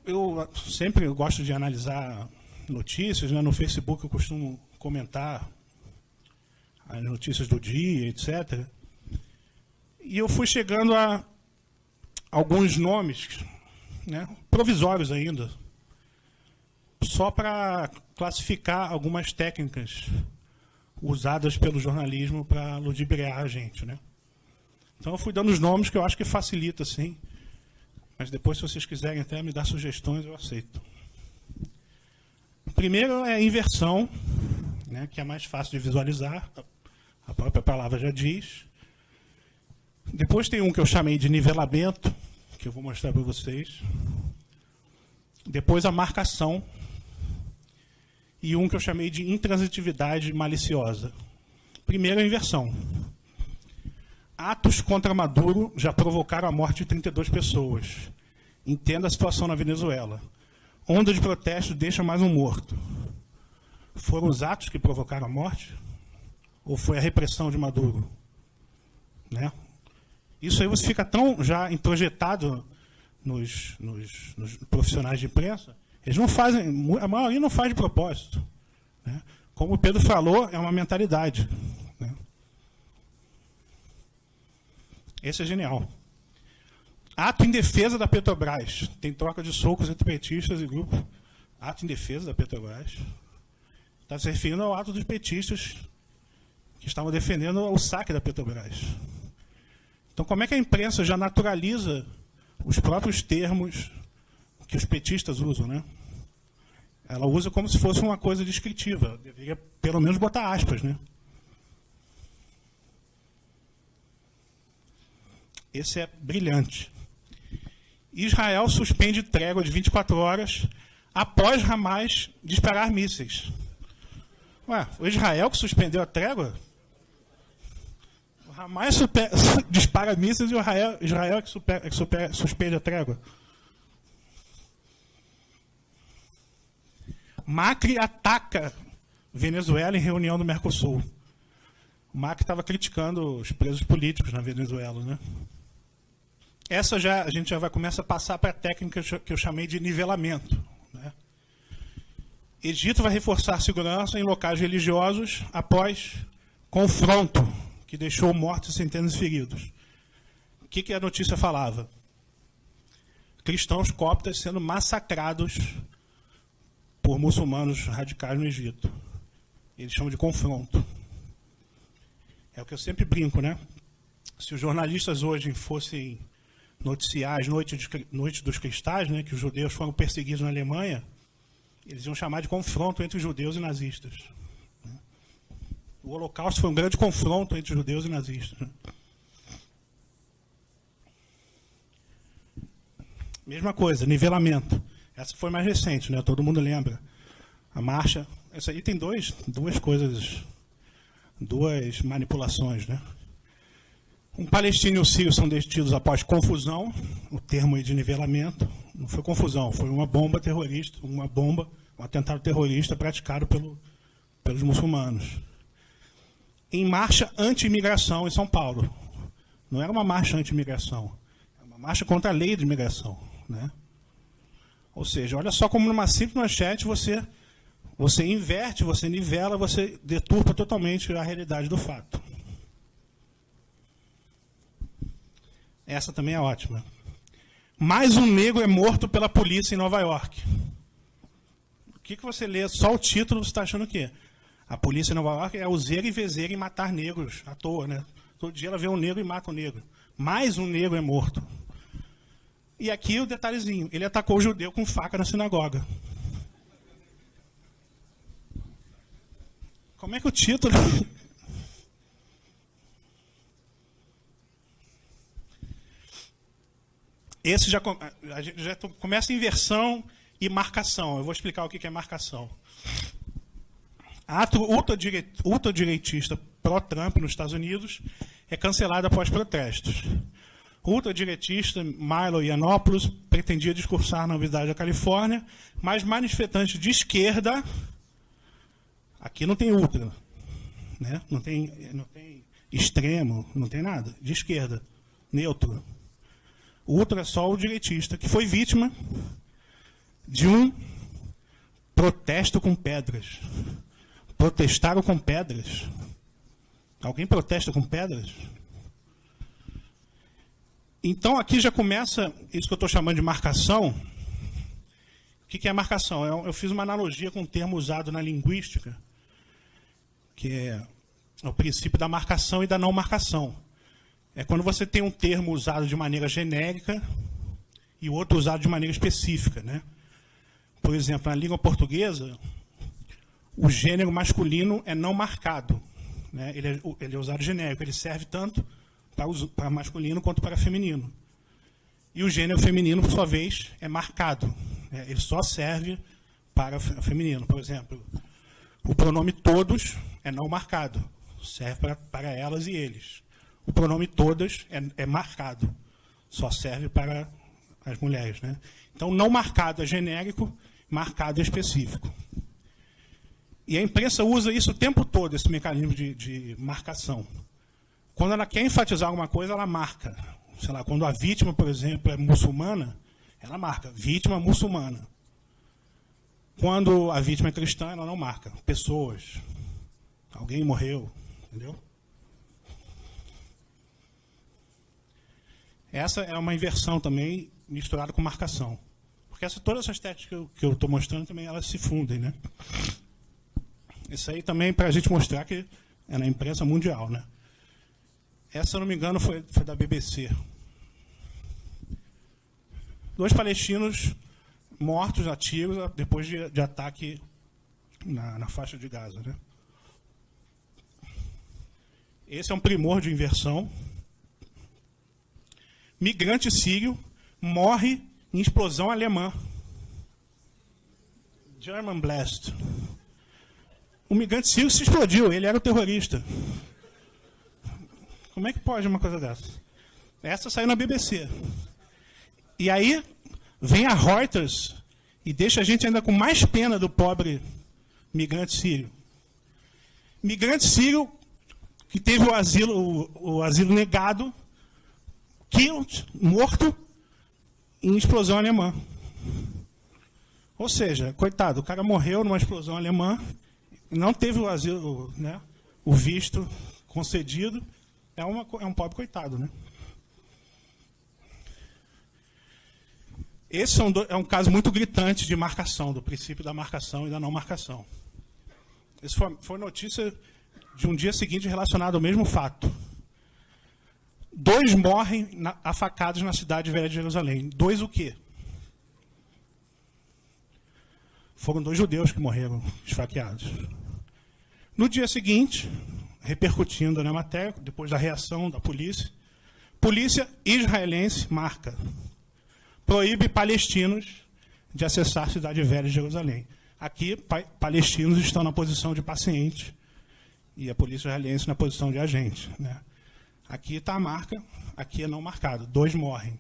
Eu sempre gosto de analisar notícias, né? No Facebook eu costumo comentar as notícias do dia, etc. E eu fui chegando a alguns nomes, né, provisórios ainda, só para classificar algumas técnicas usadas pelo jornalismo para ludibriar a gente, né? Então eu fui dando os nomes que eu acho que facilita, sim. Mas depois, se vocês quiserem até me dar sugestões, eu aceito. O primeiro é a inversão, né, que é mais fácil de visualizar, a própria palavra já diz. Depois tem um que eu chamei de nivelamento, que eu vou mostrar para vocês. Depois a marcação. E um que eu chamei de intransitividade maliciosa. Primeiro a inversão. Atos contra Maduro já provocaram a morte de 32 pessoas. Entenda a situação na Venezuela. Onda de protesto deixa mais um morto. Foram os atos que provocaram a morte? Ou foi a repressão de Maduro? Né? Isso aí você fica tão já introjetado nos profissionais de imprensa, eles não fazem, a maioria não faz de propósito. Né? Como o Pedro falou, é uma mentalidade. Né? Esse é genial. Ato em defesa da Petrobras. Tem troca de socos entre petistas e grupo. Ato em defesa da Petrobras. Está se referindo ao ato dos petistas que estavam defendendo o saque da Petrobras. Então, como é que a imprensa já naturaliza os próprios termos que os petistas usam, né? Ela usa como se fosse uma coisa descritiva. Deveria, pelo menos, botar aspas, né? Esse é brilhante. Israel suspende trégua de 24 horas após Hamas disparar mísseis. Ué, foi Israel que suspendeu a trégua? O Hamas dispara mísseis e o Israel é que suspende a trégua. Macri ataca Venezuela em reunião do Mercosul. O Macri estava criticando os presos políticos na Venezuela, né? Essa a gente já vai começar a passar para a técnica que eu chamei de nivelamento. Né? Egito vai reforçar a segurança em locais religiosos após confronto, que deixou mortos e centenas de feridos. O que a notícia falava? Cristãos coptas sendo massacrados por muçulmanos radicais no Egito. Eles chamam de confronto. É o que eu sempre brinco, né? Se os jornalistas hoje fossem noticiar as noites dos cristais, né, que os judeus foram perseguidos na Alemanha, eles iam chamar de confronto entre os judeus e nazistas. O Holocausto foi um grande confronto entre judeus e nazistas. Né? Mesma coisa, nivelamento. Essa foi mais recente, né? Todo mundo lembra. A marcha. Essa aí tem duas manipulações, né? Um palestino e um sírio são detidos após confusão, o termo aí de nivelamento. Não foi confusão, foi uma bomba terrorista, um atentado terrorista praticado pelos muçulmanos. Em marcha anti-imigração em São Paulo. Não era uma marcha anti-imigração, era uma marcha contra a lei de imigração. Né? Ou seja, olha só como numa simples manchete você inverte, você nivela, você deturpa totalmente a realidade do fato. Essa também é ótima. Mais um negro é morto pela polícia em Nova York. O que você lê? Só o título, você está achando o quê? A polícia em Nova York é useira e vezeira em matar negros à toa, né? Todo dia ela vê um negro e mata um negro. Mais um negro é morto. E aqui o detalhezinho. Ele atacou o judeu com faca na sinagoga. Como é que o título... Esse a gente já começa inversão e marcação. Eu vou explicar o que é marcação. Ato ultradireitista pró-Trump nos Estados Unidos é cancelado após protestos. O ultradireitista Milo Yiannopoulos pretendia discursar na Universidade da Califórnia, mas manifestantes de esquerda, aqui não tem ultra, né? não tem extremo, não tem nada, de esquerda, neutro. O ultra é só o direitista, que foi vítima de um protesto com pedras. Protestaram com pedras. Alguém protesta com pedras? Então, aqui já começa isso que eu estou chamando de marcação. O que é marcação? Eu fiz uma analogia com um termo usado na linguística, que é o princípio da marcação e da não marcação. É quando você tem um termo usado de maneira genérica e o outro usado de maneira específica, né? Por exemplo, na língua portuguesa, o gênero masculino é não marcado, né? Ele é usado genérico, ele serve tanto para masculino quanto para feminino. E o gênero feminino, por sua vez, é marcado, né? Ele só serve para feminino. Por exemplo, o pronome todos é não marcado, serve para elas e eles. O pronome todas é marcado, só serve para as mulheres, né? Então, não marcado é genérico, marcado é específico. E a imprensa usa isso o tempo todo, esse mecanismo de marcação. Quando ela quer enfatizar alguma coisa, ela marca. Sei lá, quando a vítima, por exemplo, é muçulmana, ela marca, vítima muçulmana. Quando a vítima é cristã, ela não marca. Pessoas. Alguém morreu, entendeu? Essa é uma inversão também, misturada com marcação. Porque todas essas técnicas que eu estou mostrando também, elas se fundem, né? Isso aí também para a gente mostrar que é na imprensa mundial, né? Essa, se não me engano, foi da BBC. 2 palestinos mortos a tiros depois de ataque na faixa de Gaza, né? Esse é um primor de inversão. Migrante sírio morre em explosão alemã. German blast. O migrante sírio se explodiu, ele era o terrorista. Como é que pode uma coisa dessa? Essa saiu na BBC. E aí vem a Reuters e deixa a gente ainda com mais pena do pobre migrante sírio. Migrante sírio que teve o asilo negado, killed, morto, em explosão alemã. Ou seja, coitado, o cara morreu numa explosão alemã, não teve o asilo, né, o visto concedido, é um pobre coitado, né? Esse é um caso muito gritante de marcação, do princípio da marcação e da não marcação. Isso foi notícia de um dia seguinte relacionado ao mesmo fato. 2 morrem afacados na cidade velha de Jerusalém. 2 o quê? Foram 2 judeus que morreram esfaqueados. No dia seguinte, repercutindo na matéria, depois da reação da polícia israelense marca: proíbe palestinos de acessar a cidade velha de Jerusalém. Aqui, palestinos estão na posição de paciente e a polícia israelense na posição de agente, né? Aqui está a marca, aqui é não marcado. 2 morrem.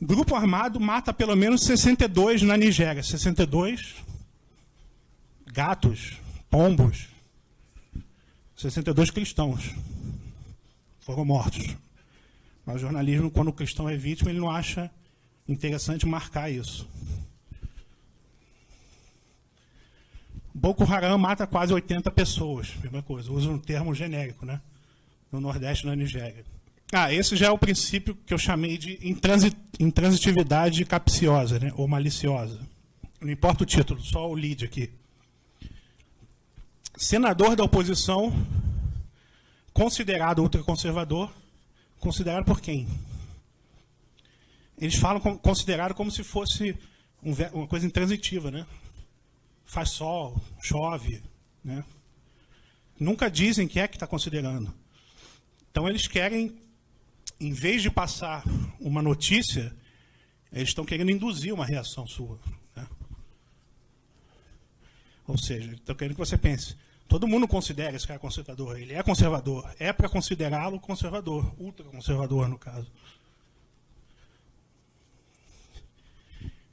Grupo armado mata pelo menos 62 na Nigéria. 62 gatos, pombos, 62 cristãos foram mortos. Mas o jornalismo, quando o cristão é vítima, ele não acha interessante marcar isso. Boko Haram mata quase 80 pessoas, mesma coisa, usa um termo genérico, né? No Nordeste da Nigéria. Esse já é o princípio que eu chamei de intransitividade capciosa, né? Ou maliciosa. Não importa o título, só o lead aqui. Senador da oposição, considerado ultraconservador, considerado por quem? Eles falam considerado como se fosse uma coisa intransitiva, né? Faz sol, chove, né? Nunca dizem quem é que está considerando. Então, eles querem, em vez de passar uma notícia, eles estão querendo induzir uma reação sua, né? Ou seja, estão querendo que você pense: todo mundo considera esse cara conservador, ele é conservador, é para considerá-lo conservador, ultraconservador, no caso.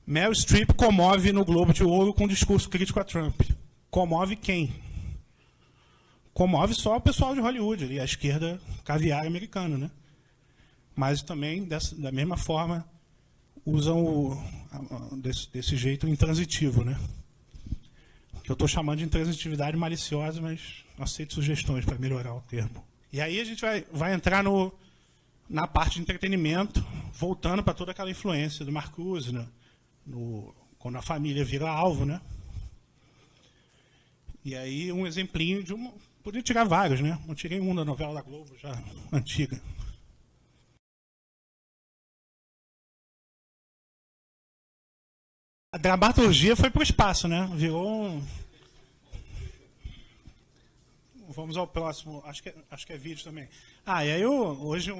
Meryl Streep comove no Globo de Ouro com discurso crítico a Trump. Comove quem? Comove só o pessoal de Hollywood, ali, a esquerda caviar americana, né? Mas também, da mesma forma, usam desse jeito intransitivo, né? Que eu estou chamando de intransitividade maliciosa, mas aceito sugestões para melhorar o termo. E aí a gente vai entrar na parte de entretenimento, voltando para toda aquela influência do Marcuse, né? Quando a família vira alvo, né? E aí um exemplinho de uma... Podia tirar vários, né? Eu tirei um da novela da Globo, já antiga. A dramaturgia foi para o espaço, né? Virou um... Vamos ao próximo. Acho que é vídeo também. E aí hoje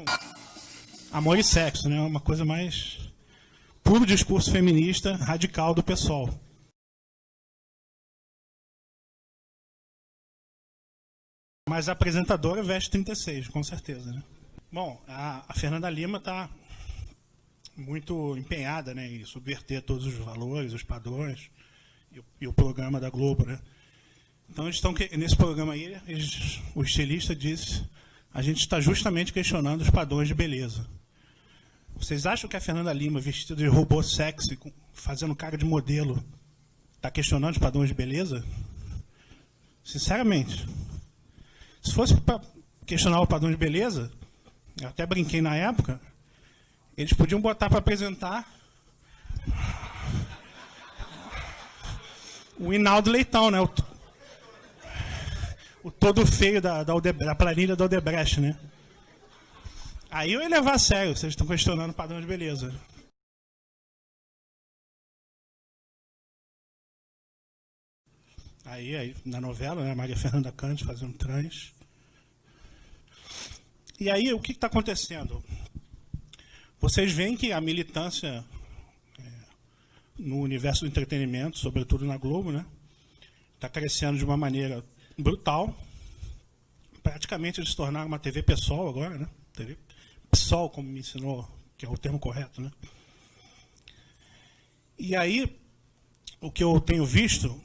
amor e sexo, né? Uma coisa mais... Puro discurso feminista radical do PSOL. Mas a apresentadora veste 36, com certeza, né? Bom, a Fernanda Lima está muito empenhada, né, em subverter todos os valores, os padrões e o programa da Globo, né? Então, nesse programa aí, o estilista disse, a gente está justamente questionando os padrões de beleza. Vocês acham que a Fernanda Lima, vestida de robô sexy, fazendo cara de modelo, está questionando os padrões de beleza? Sinceramente. Se fosse para questionar o padrão de beleza, eu até brinquei na época, eles podiam botar para apresentar o Hinaldo Leitão, né? O todo feio da planilha da Odebrecht, né? Aí eu ia levar a sério, vocês estão questionando o padrão de beleza. Aí na novela, né, a Maria Fernanda Cândido fazendo trans. E aí, o que está acontecendo? Vocês veem que a militância no universo do entretenimento, sobretudo na Globo, né, está crescendo de uma maneira brutal. Praticamente eles se tornaram uma TV PSOL agora, né? TV PSOL, como me ensinou, que é o termo correto, né? E aí, o que eu tenho visto,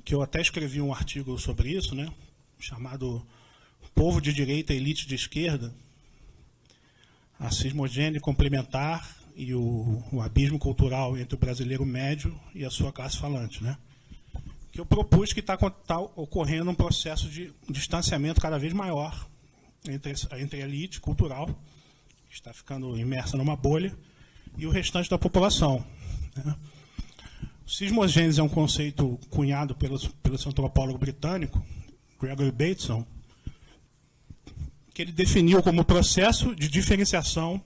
que eu até escrevi um artigo sobre isso, né, chamado Povo de Direita, Elite de Esquerda, a cismogênese complementar e o abismo cultural entre o brasileiro médio e a sua classe falante, né? Que eu propus que está ocorrendo um processo de distanciamento cada vez maior entre a elite cultural, que está ficando imersa numa bolha, e o restante da população, né? Cismogênese é um conceito cunhado pelo antropólogo britânico, Gregory Bateson, que ele definiu como processo de diferenciação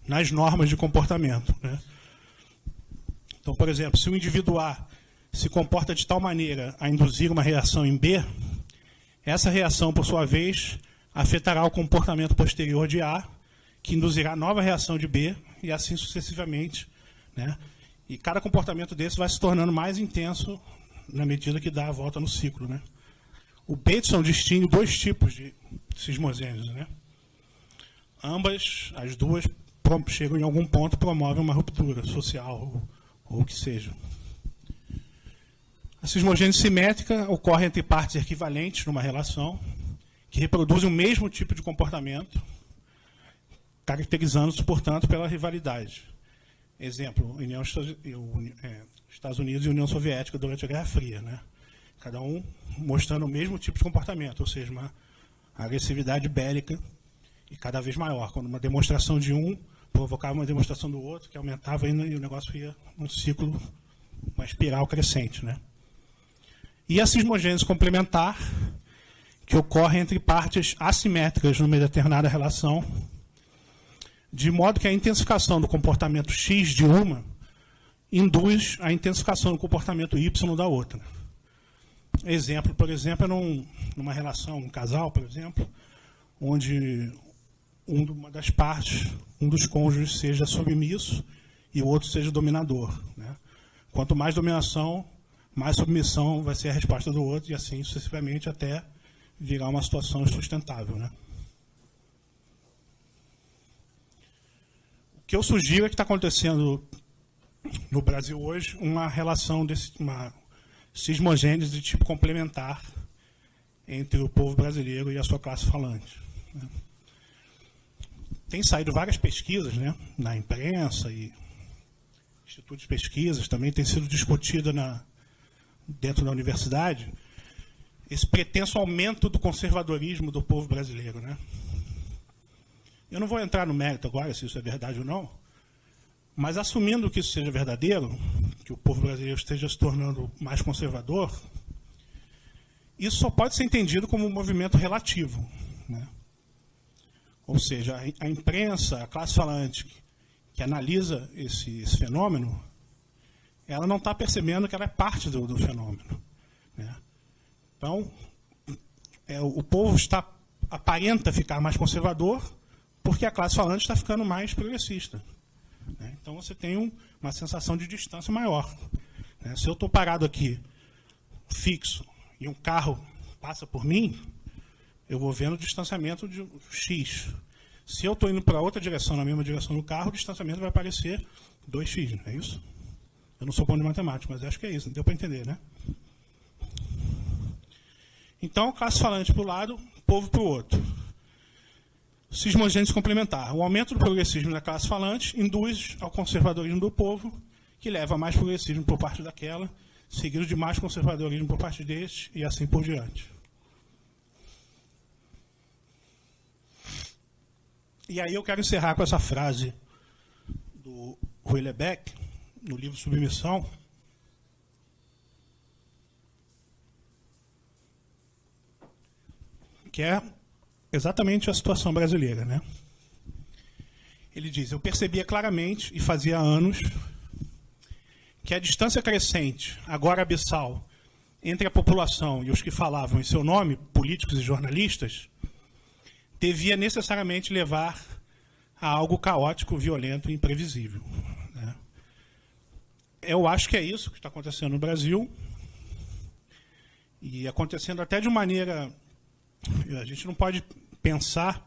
nas normas de comportamento, né? Então, por exemplo, se o indivíduo A se comporta de tal maneira a induzir uma reação em B, essa reação, por sua vez, afetará o comportamento posterior de A, que induzirá nova reação de B, e assim sucessivamente, né? E cada comportamento desse vai se tornando mais intenso na medida que dá a volta no ciclo, né? O Bateson distingue dois tipos de cismogênese, né? Ambas, as duas, chegam em algum ponto, promovem uma ruptura social, ou o que seja. A cismogênese simétrica ocorre entre partes equivalentes numa relação, que reproduzem o mesmo tipo de comportamento, caracterizando-se, portanto, pela rivalidade. Exemplo, Estados Unidos e União Soviética durante a Guerra Fria, né? Cada um mostrando o mesmo tipo de comportamento, ou seja, uma agressividade bélica e cada vez maior, quando uma demonstração de um provocava uma demonstração do outro, que aumentava ainda e o negócio ia num ciclo, uma espiral crescente, né? E a cismogênese complementar, que ocorre entre partes assimétricas numa determinada relação, de modo que a intensificação do comportamento X de uma induz a intensificação do comportamento Y da outra. Exemplo, por exemplo, é numa relação, um casal, por exemplo, onde uma das partes, um dos cônjuges seja submisso e o outro seja dominador, né? Quanto mais dominação, mais submissão vai ser a resposta do outro e assim sucessivamente até virar uma situação insustentável, né? O que eu sugiro é que está acontecendo no Brasil hoje uma relação, uma cismogênese de tipo complementar entre o povo brasileiro e a sua classe falante, né? Tem saído várias pesquisas, né, na imprensa e institutos de pesquisas, também tem sido discutida dentro da universidade, esse pretenso aumento do conservadorismo do povo brasileiro, né? Eu não vou entrar no mérito agora, se isso é verdade ou não, mas assumindo que isso seja verdadeiro, que o povo brasileiro esteja se tornando mais conservador, isso só pode ser entendido como um movimento relativo, né? Ou seja, a imprensa, a classe falante que analisa esse fenômeno, ela não está percebendo que ela é parte do fenômeno, né? Então, o povo aparenta ficar mais conservador porque a classe falante está ficando mais progressista, né? Então, você tem uma sensação de distância maior, né? Se eu estou parado aqui, fixo, e um carro passa por mim, eu vou vendo o distanciamento de X. Se eu estou indo para outra direção, na mesma direção do carro, o distanciamento vai aparecer 2x, não é isso? Eu não sou bom de matemática, mas acho que é isso, deu para entender, né? Então, classe falante para o lado, povo para o outro. Cismogênese complementar. O aumento do progressismo da classe falante induz ao conservadorismo do povo, que leva a mais progressismo por parte daquela, seguido de mais conservadorismo por parte deste, e assim por diante. E aí eu quero encerrar com essa frase do Houellebecq, no livro Submissão, que é exatamente a situação brasileira, né? Ele diz: eu percebia claramente, e fazia anos, que a distância crescente, agora abissal, entre a população e os que falavam em seu nome, políticos e jornalistas, devia necessariamente levar a algo caótico, violento e imprevisível, né? Eu acho que é isso que está acontecendo no Brasil, e acontecendo até de maneira... A gente não pode pensar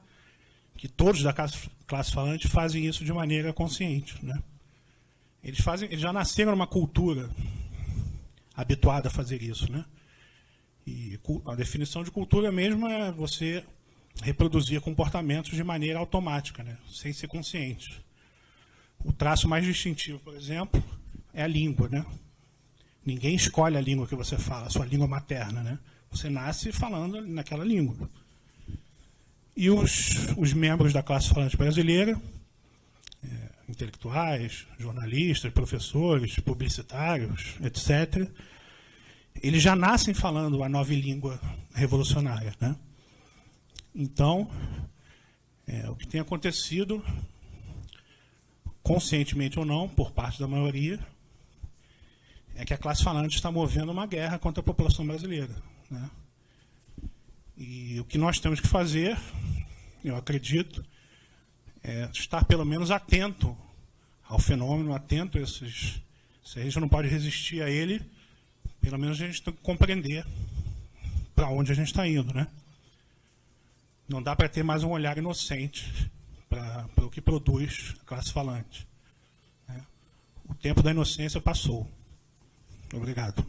que todos da classe falante fazem isso de maneira consciente, né? Eles já nasceram numa cultura habituada a fazer isso, né? E a definição de cultura mesmo é você reproduzir comportamentos de maneira automática, né? Sem ser consciente. O traço mais distintivo, por exemplo, é a língua, né? Ninguém escolhe a língua que você fala, a sua língua materna, né? Você nasce falando naquela língua. E os membros da classe falante brasileira, intelectuais, jornalistas, professores, publicitários, etc., eles já nascem falando a nova língua revolucionária, né? Então, o que tem acontecido, conscientemente ou não, por parte da maioria, é que a classe falante está movendo uma guerra contra a população brasileira, né? E o que nós temos que fazer, eu acredito, é estar pelo menos atento ao fenômeno, atento a esses... Se a gente não pode resistir a ele, pelo menos a gente tem que compreender para onde a gente está indo, né? Não dá para ter mais um olhar inocente para o que produz a classe falante, né? O tempo da inocência passou. Obrigado.